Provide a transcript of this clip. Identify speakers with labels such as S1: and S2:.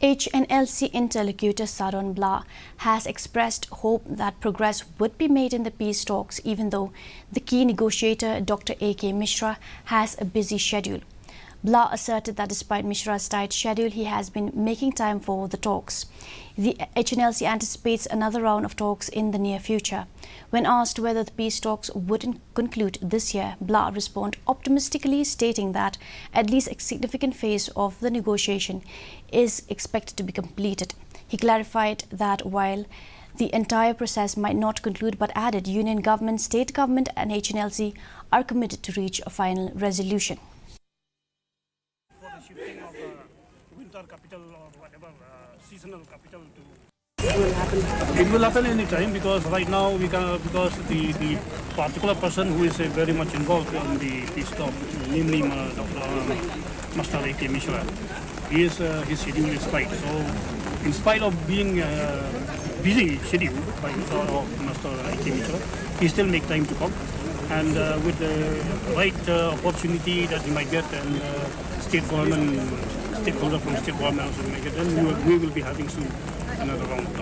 S1: Hnlc interlocutor Saron Blah has expressed hope that progress would be made in the peace talks, even though the key negotiator Dr. A.K. Mishra has a busy schedule. Blah asserted that despite Mishra's tight schedule, he has been making time for the talks. The Hnlc anticipates another round of talks in the near future. When asked whether the peace talks would conclude this year, Blah responded optimistically, stating that at least a significant phase of the negotiation is expected to be completed. He clarified that while the entire process might not conclude, but added union government, state government and Hnlc are committed to reach a final resolution.
S2: Shifting of winter capital or whatever seasonal capital to it will happen any time, because right now we can, because the particular person who is very much involved in the peace talk, namely Dr. Master A.K. Mishra, his schedule is tight. So in spite of being busy schedule by Master A.K. Mishra, he still make time to come, and with the right opportunity that he might get, and stakeholder from state government also make it, then we will be having soon another round.